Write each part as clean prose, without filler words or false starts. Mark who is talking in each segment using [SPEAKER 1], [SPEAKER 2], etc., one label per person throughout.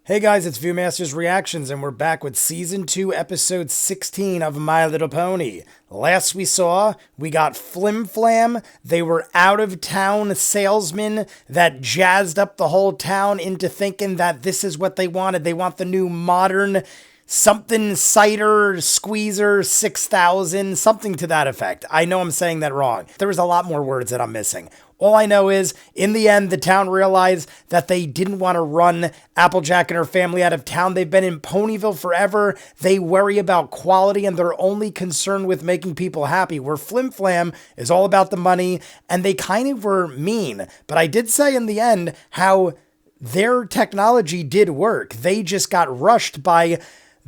[SPEAKER 1] Hey guys, it's ViewMasters Reactions, and we're back with Season 2, Episode 16 of My Little Pony. Last we saw, we got Flim Flam. They were out-of-town salesmen that jazzed up the whole town into thinking that this is what they wanted. They want the new modern something cider squeezer 6000, something to that effect. I know I'm saying that wrong. There was a lot more words that I'm missing. All I know is, in the end, the town realized that they didn't want to run Applejack and her family out of town. They've been in Ponyville forever. They worry about quality, and they're only concerned with making people happy, where Flim Flam is all about the money, and they kind of were mean. But I did say in the end how their technology did work. They just got rushed by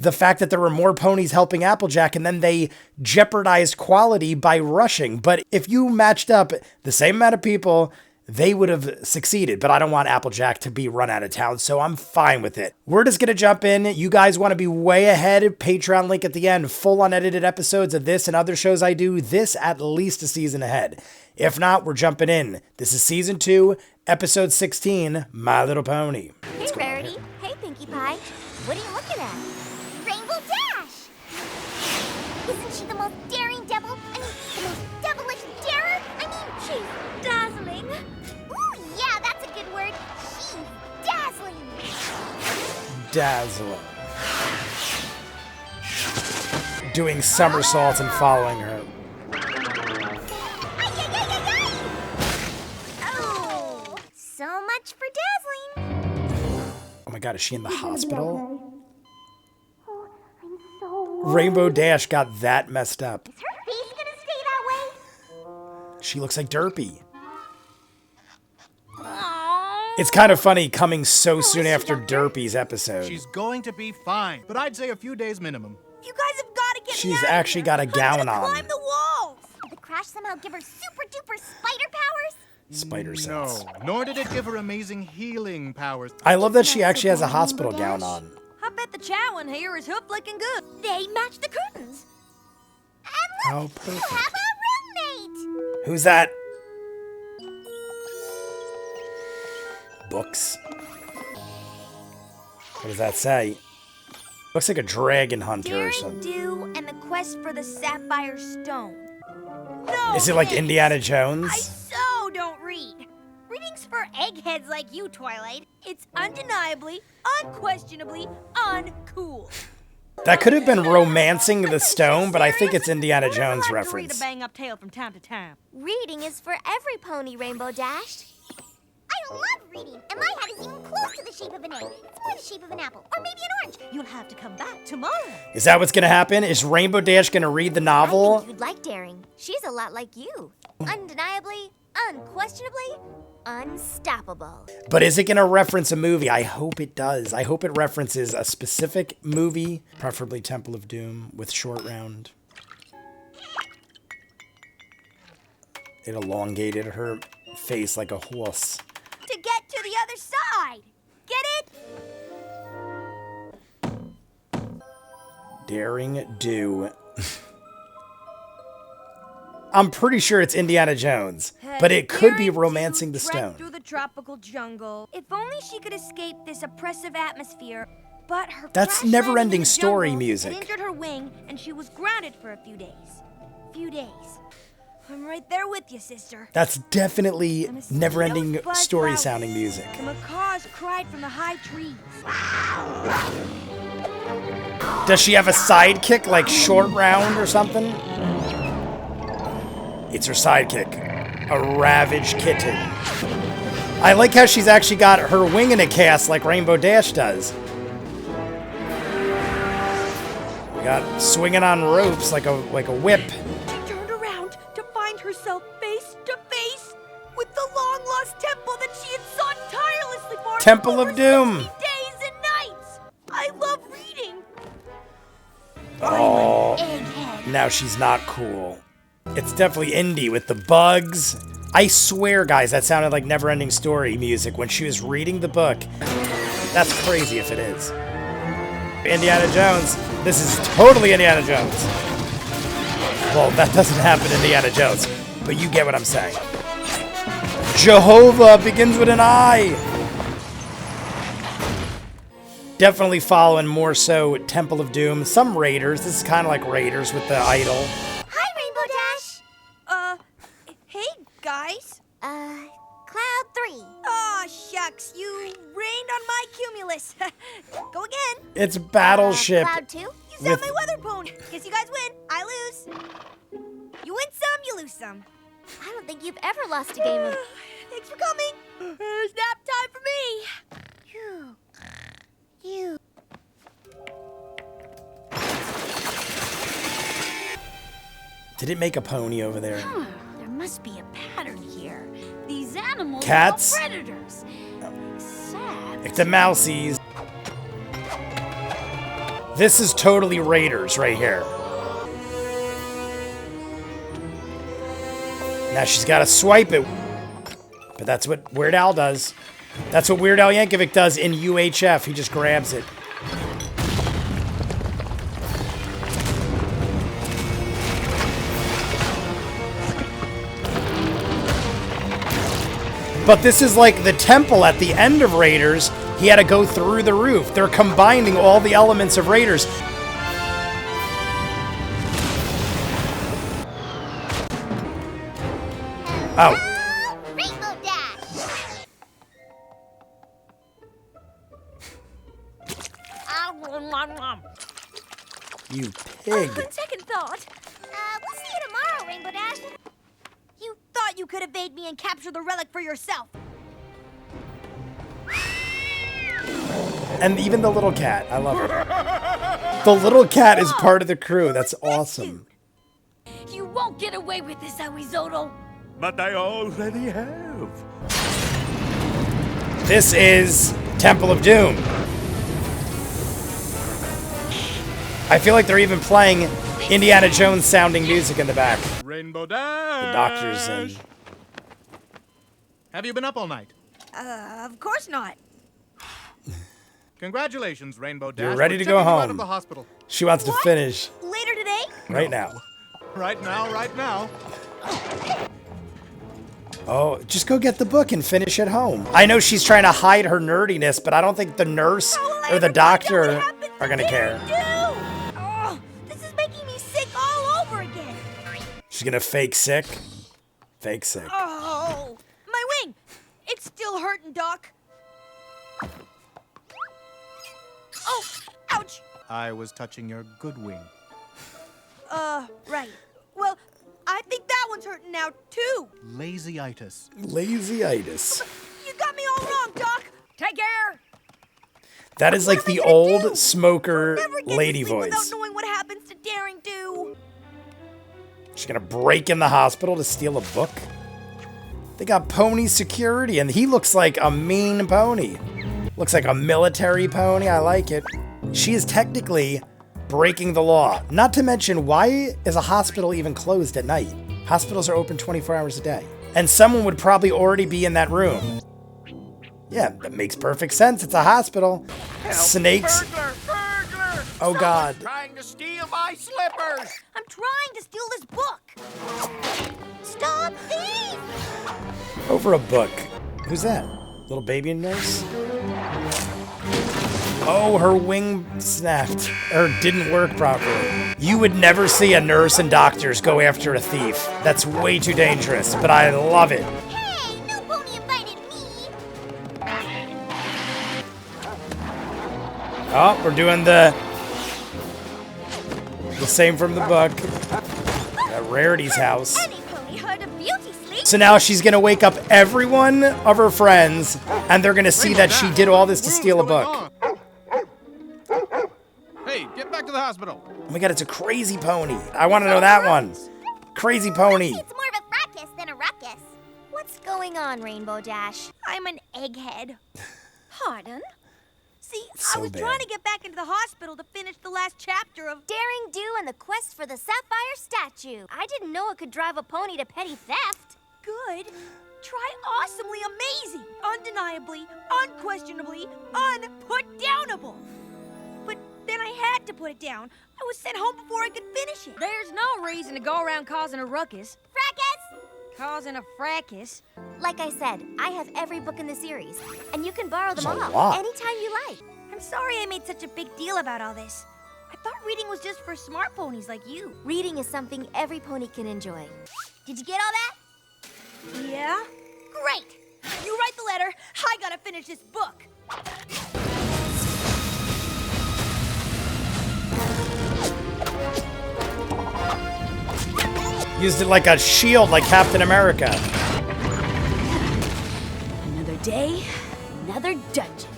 [SPEAKER 1] the fact that there were more ponies helping Applejack, and then they jeopardized quality by rushing. But if you matched up the same amount of people, they would have succeeded. But I don't want Applejack to be run out of town, so I'm fine with it. We're just going to jump in. You guys want to be way ahead. Patreon link at the end. Full unedited episodes of this and other shows I do. This at least a season ahead. If not, we're jumping in. This is Season 2, Episode 16, My Little Pony.
[SPEAKER 2] Hey, Rarity. Hey, Pinkie Pie. What are you looking at? Rainbow Dash! Isn't she the most daring devil? I mean, the most devilish darer? I mean, she's dazzling. Ooh, yeah, that's a good word. She's dazzling.
[SPEAKER 1] Dazzling. Doing somersaults and following her.
[SPEAKER 2] Oh, so much for dazzling.
[SPEAKER 1] Oh my god, is she in the hospital?
[SPEAKER 2] So
[SPEAKER 1] Rainbow Dash got that messed up.
[SPEAKER 2] is her face gonna stay that way?
[SPEAKER 1] She looks like Derpy.
[SPEAKER 2] Aww.
[SPEAKER 1] It's kind of funny coming so soon after Derpy's episode.
[SPEAKER 3] She's going to be fine, but I'd say a few days minimum.
[SPEAKER 4] You guys have got to get me
[SPEAKER 1] She's
[SPEAKER 4] out of
[SPEAKER 1] actually
[SPEAKER 4] here.
[SPEAKER 1] got a
[SPEAKER 4] I'm
[SPEAKER 1] gown
[SPEAKER 4] gonna
[SPEAKER 1] on.
[SPEAKER 4] climb the walls.
[SPEAKER 2] Did the crash somehow give her super duper spider powers?
[SPEAKER 1] Spider
[SPEAKER 3] No,
[SPEAKER 1] sense.
[SPEAKER 3] nor did it give her amazing healing powers.
[SPEAKER 1] I love that she actually has a hospital gown on.
[SPEAKER 4] I bet the chow in here is hoof licking good.
[SPEAKER 2] They match the curtains. And
[SPEAKER 1] Oh,
[SPEAKER 2] look, you
[SPEAKER 1] perfect.
[SPEAKER 2] have a roommate.
[SPEAKER 1] Who's that? Books. What does that say? Looks like a dragon hunter or
[SPEAKER 4] Daring
[SPEAKER 1] something.
[SPEAKER 4] Do and the quest for the sapphire stone. No,
[SPEAKER 1] Is it like
[SPEAKER 4] thanks.
[SPEAKER 1] Indiana Jones?
[SPEAKER 4] I so don't read. Reading's for eggheads like you, Twilight. It's undeniably, unquestionably uncool.
[SPEAKER 1] That could have been romancing the stone, but I think it's Indiana
[SPEAKER 4] Who doesn't
[SPEAKER 1] Jones
[SPEAKER 4] like to read
[SPEAKER 1] reference.
[SPEAKER 4] a bang-up tale from time to time?
[SPEAKER 2] Reading is for every pony, Rainbow Dash. I love reading, and my hat is even close to the shape of an egg. It's more the shape of an apple, or maybe an orange.
[SPEAKER 4] You'll have to come back tomorrow.
[SPEAKER 1] Is that what's gonna happen? Is Rainbow Dash gonna read the
[SPEAKER 2] I
[SPEAKER 1] novel?
[SPEAKER 2] think you'd like Daring. She's a lot like you. Undeniably, unquestionably, unstoppable.
[SPEAKER 1] But is it gonna reference a movie? I hope it does. I hope it references a specific movie, preferably Temple of Doom with Short Round. It elongated her face like a horse.
[SPEAKER 4] To get to the other side. Get it?
[SPEAKER 1] Daring Do. I'm pretty sure it's Indiana Jones, but it could be
[SPEAKER 4] Daring
[SPEAKER 1] romancing the
[SPEAKER 4] to trek
[SPEAKER 1] stone.
[SPEAKER 4] through the tropical jungle. If only she could escape this oppressive atmosphere. But her
[SPEAKER 1] That's
[SPEAKER 4] crash
[SPEAKER 1] never-ending
[SPEAKER 4] landing in the
[SPEAKER 1] story
[SPEAKER 4] jungle
[SPEAKER 1] music.
[SPEAKER 4] had injured her wing, and she was grounded for a few days. I'm right there with you, sister.
[SPEAKER 1] That's definitely
[SPEAKER 4] And the
[SPEAKER 1] never-ending
[SPEAKER 4] mosquitoes buzzed
[SPEAKER 1] story
[SPEAKER 4] loudly.
[SPEAKER 1] sounding music.
[SPEAKER 4] The macaws cried from the high trees.
[SPEAKER 1] Does she have a sidekick like Short Round or something? It's her sidekick, a ravaged kitten. I like how she's actually got her wing in a cast like Rainbow Dash does. We got swinging on ropes like a whip.
[SPEAKER 4] She turned around to find herself face to face with the long-lost temple that she had sought tirelessly for
[SPEAKER 1] Temple
[SPEAKER 4] over
[SPEAKER 1] of Doom.
[SPEAKER 4] 60 days and nights. I love reading.
[SPEAKER 1] Oh,
[SPEAKER 2] Egghead.
[SPEAKER 1] now she's not cool. It's definitely indie with the bugs. I swear, guys, that sounded like Never-Ending Story music when she was reading the book. That's crazy if it is. Indiana Jones. This is totally Indiana Jones. Well, that doesn't happen in Indiana Jones, but you get what I'm saying. Jehovah begins with an I. Definitely following more so Temple of Doom. Some Raiders. This is kind of like Raiders with the idol.
[SPEAKER 2] Hi, Rainbow Dash.
[SPEAKER 4] Hey, guys.
[SPEAKER 2] Cloud 3.
[SPEAKER 4] Aw, shucks, you rained on my cumulus. Go again.
[SPEAKER 1] It's Battleship.
[SPEAKER 2] Cloud 2?
[SPEAKER 4] You sound my weather pony. Guess you guys win. I lose. You win some, you lose some.
[SPEAKER 2] I don't think you've ever lost a game of...
[SPEAKER 4] Thanks for coming. It's nap time for me.
[SPEAKER 2] You.
[SPEAKER 1] Did it make a pony over there?
[SPEAKER 5] There must be a pattern here. These animals
[SPEAKER 1] Cats?
[SPEAKER 5] are all predators. Except...
[SPEAKER 1] It's the Mousies. This is totally Raiders right here. Now she's got to swipe it. But that's what Weird Al does. That's what Weird Al Yankovic does in UHF. He just grabs it. But this is like the temple at the end of Raiders. He had to go through the roof. They're combining all the elements of Raiders. Oh.
[SPEAKER 2] Rainbow Dash.
[SPEAKER 1] You pig.
[SPEAKER 4] On second thought,
[SPEAKER 2] We'll see you tomorrow, Rainbow Dash.
[SPEAKER 4] you thought you could evade me and capture the relic for yourself.
[SPEAKER 1] And even the little cat. I love it. The little cat is part of the crew. That's awesome.
[SPEAKER 5] You won't get away with this, Awizoto.
[SPEAKER 6] But I already have.
[SPEAKER 1] This is Temple of Doom. I feel like they're even playing Indiana Jones sounding music in the back.
[SPEAKER 3] Rainbow Dash.
[SPEAKER 1] The doctor's in.
[SPEAKER 3] Have you been up all night?
[SPEAKER 4] Of course not.
[SPEAKER 3] Congratulations, Rainbow Dash.
[SPEAKER 1] You're ready
[SPEAKER 3] We're
[SPEAKER 1] to go
[SPEAKER 3] checking you out
[SPEAKER 1] home.
[SPEAKER 3] of the hospital.
[SPEAKER 1] She wants to finish
[SPEAKER 4] Later today?
[SPEAKER 1] right now.
[SPEAKER 3] Right now, right now.
[SPEAKER 1] Oh, just go get the book and finish at home. I know she's trying to hide her nerdiness, but I don't think the nurse or the doctor are gonna care.
[SPEAKER 4] Oh, this is making me sick all over again.
[SPEAKER 1] She's gonna fake sick. Fake sick.
[SPEAKER 4] Oh, my wing. It's still hurting, Doc. Oh, ouch.
[SPEAKER 3] I was touching your good wing.
[SPEAKER 4] Right. Well, I think that one's hurting now, too.
[SPEAKER 3] Lazyitis.
[SPEAKER 1] Lazyitis.
[SPEAKER 4] You got me all wrong, Doc. Take care.
[SPEAKER 1] That is like
[SPEAKER 4] What am
[SPEAKER 1] the
[SPEAKER 4] I gonna do?
[SPEAKER 1] old smoker
[SPEAKER 4] Never get
[SPEAKER 1] lady
[SPEAKER 4] to sleep without
[SPEAKER 1] voice.
[SPEAKER 4] knowing what happens to Daring Do.
[SPEAKER 1] She's gonna break in the hospital to steal a book. They got pony security, and he looks like a mean pony. Looks like a military pony. I like it. She is technically breaking the law. Not to mention, why is a hospital even closed at night? Hospitals are open 24 hours a day. And someone would probably already be in that room. Yeah, that makes perfect sense. It's a hospital. Snakes.
[SPEAKER 6] Burglar!
[SPEAKER 1] Oh, God.
[SPEAKER 6] Trying to steal my slippers!
[SPEAKER 4] I'm trying to steal this book.
[SPEAKER 2] Stop thief!
[SPEAKER 1] Over a book. Who's that? Little baby nurse? Oh, her wing snapped. Or didn't work properly. You would never see a nurse and doctors go after a thief. That's way too dangerous, but I love it.
[SPEAKER 2] Hey, no pony invited me.
[SPEAKER 1] Oh, we're doing the same from the book. At Rarity's house.
[SPEAKER 2] Any pony heard of beauty sleep?
[SPEAKER 1] So now she's gonna wake up every one of her friends, and they're gonna see that she did all this to steal a book.
[SPEAKER 7] Hey, get back to the hospital.
[SPEAKER 1] Oh my god, it's a crazy pony. I want to know that one. Crazy pony.
[SPEAKER 2] It's more of a fracas than a ruckus. What's going on, Rainbow Dash?
[SPEAKER 4] I'm an egghead. Pardon? See,
[SPEAKER 1] So
[SPEAKER 4] I was
[SPEAKER 1] bad.
[SPEAKER 4] trying to get back into the hospital to finish the last chapter of...
[SPEAKER 2] Daring Do and the quest for the sapphire statue. I didn't know it could drive a pony to petty theft.
[SPEAKER 4] Good. Try awesomely amazing. Undeniably, unquestionably, unputdownable. But then I had to put it down. I was sent home before I could finish it.
[SPEAKER 5] There's no reason to go around causing a ruckus.
[SPEAKER 2] Fracas!
[SPEAKER 5] Causing a fracas?
[SPEAKER 2] Like I said, I have every book in the series, and you can borrow them
[SPEAKER 1] That's a
[SPEAKER 2] all
[SPEAKER 1] lot.
[SPEAKER 2] anytime you like.
[SPEAKER 4] I'm I'm sorry I made such a big deal about all this. I thought reading was just for smart ponies like you.
[SPEAKER 2] Reading is something every pony can enjoy. Did you get all that?
[SPEAKER 4] Yeah? Great! You write the letter, I gotta finish this book.
[SPEAKER 1] Used it like a shield, like Captain America.
[SPEAKER 5] Another day, another dungeon.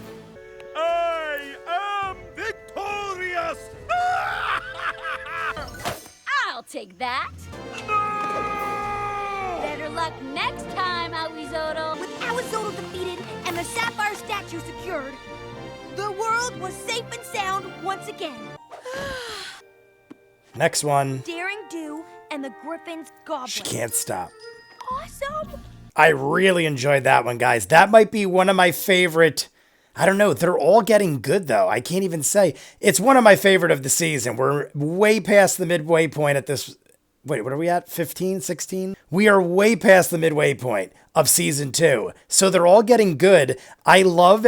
[SPEAKER 6] I am victorious!
[SPEAKER 5] I'll take that.
[SPEAKER 6] No!
[SPEAKER 5] Better luck next time, Awizoto.
[SPEAKER 4] With Awizoto defeated and the sapphire statue secured, the world was safe and sound once again.
[SPEAKER 1] Next one.
[SPEAKER 4] Daring Do and the Griffin's Goblin.
[SPEAKER 1] She can't stop.
[SPEAKER 4] Awesome!
[SPEAKER 1] I really enjoyed that one, guys. That might be one of my favorite. I don't know. They're all getting good, though. I can't even say. It's one of my favorite of the season. We're way past the midway point at this. Wait, what are we at? 15, 16? We are way past the midway point of season 2. So they're all getting good. I love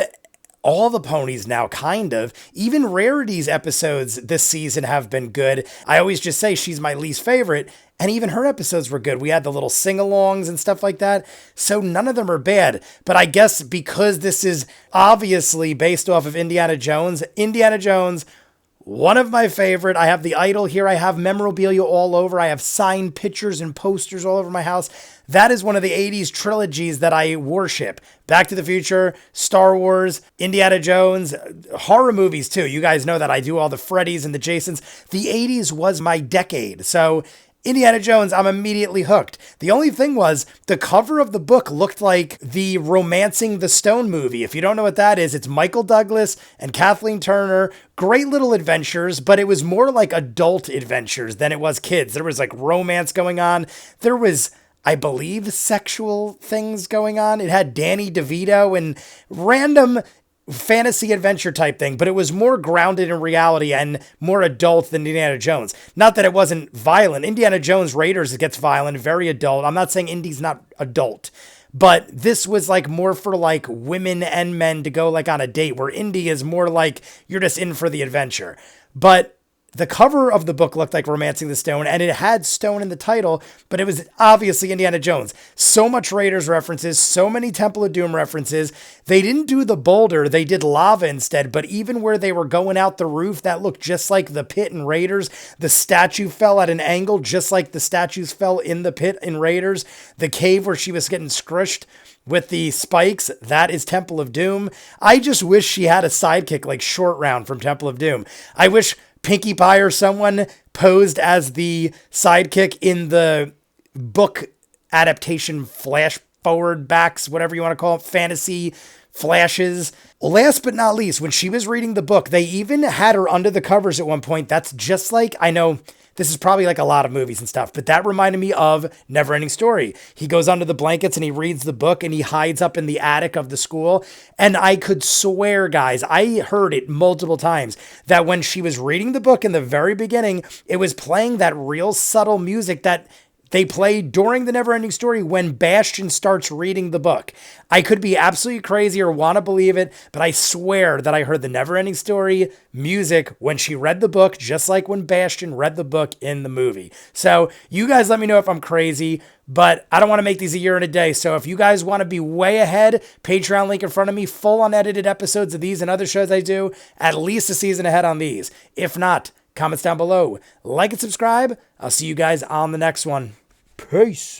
[SPEAKER 1] all the ponies now, kind of. Even Rarity's episodes this season have been good. I always just say she's my least favorite, and even her episodes were good. We had the little sing-alongs and stuff like that, so none of them are bad. But I guess because this is obviously based off of Indiana Jones, one of my favorite. I have the idol here. I have memorabilia all over. I have signed pictures and posters all over my house. That is one of the 80s trilogies that I worship. Back to the Future, Star Wars, Indiana Jones, horror movies too. You guys know that I do all the Freddys and the Jasons. The 80s was my decade. So Indiana Jones, I'm immediately hooked. The only thing was, the cover of the book looked like the Romancing the Stone movie. If you don't know what that is, it's Michael Douglas and Kathleen Turner. Great little adventures, but it was more like adult adventures than it was kids. There was like romance going on. There was, I believe, sexual things going on. It had Danny DeVito and random fantasy adventure type thing, but it was more grounded in reality and more adult than Indiana Jones. Not that it wasn't violent. Indiana Jones Raiders gets violent, very adult. I'm not saying Indy's not adult, but this was like more for like women and men to go like on a date, where Indy is more like you're just in for the adventure. But the cover of the book looked like Romancing the Stone, and it had Stone in the title, but it was obviously Indiana Jones. So much Raiders references, so many Temple of Doom references. They didn't do the boulder, they did lava instead, but even where they were going out the roof, that looked just like the pit in Raiders. The statue fell at an angle, just like the statues fell in the pit in Raiders. The cave where she was getting squished with the spikes, that is Temple of Doom. I just wish she had a sidekick like Short Round from Temple of Doom. I wish Pinkie Pie or someone posed as the sidekick in the book adaptation flash forward backs, whatever you want to call it, fantasy flashes. Last but not least, when she was reading the book, they even had her under the covers at one point. That's just like, I know this is probably like a lot of movies and stuff, but that reminded me of Neverending Story. He goes under the blankets and he reads the book and he hides up in the attic of the school. And I could swear, guys, I heard it multiple times, that when she was reading the book in the very beginning, it was playing that real subtle music that they play during the Neverending Story when Bastion starts reading the book. I could be absolutely crazy or want to believe it, but I swear that I heard the Neverending Story music when she read the book, just like when Bastion read the book in the movie. So you guys let me know if I'm crazy, but I don't want to make these a year and a day. So if you guys want to be way ahead, Patreon link in front of me, full unedited episodes of these and other shows I do, at least a season ahead on these. If not, comments down below. Like and subscribe. I'll see you guys on the next one. Peace.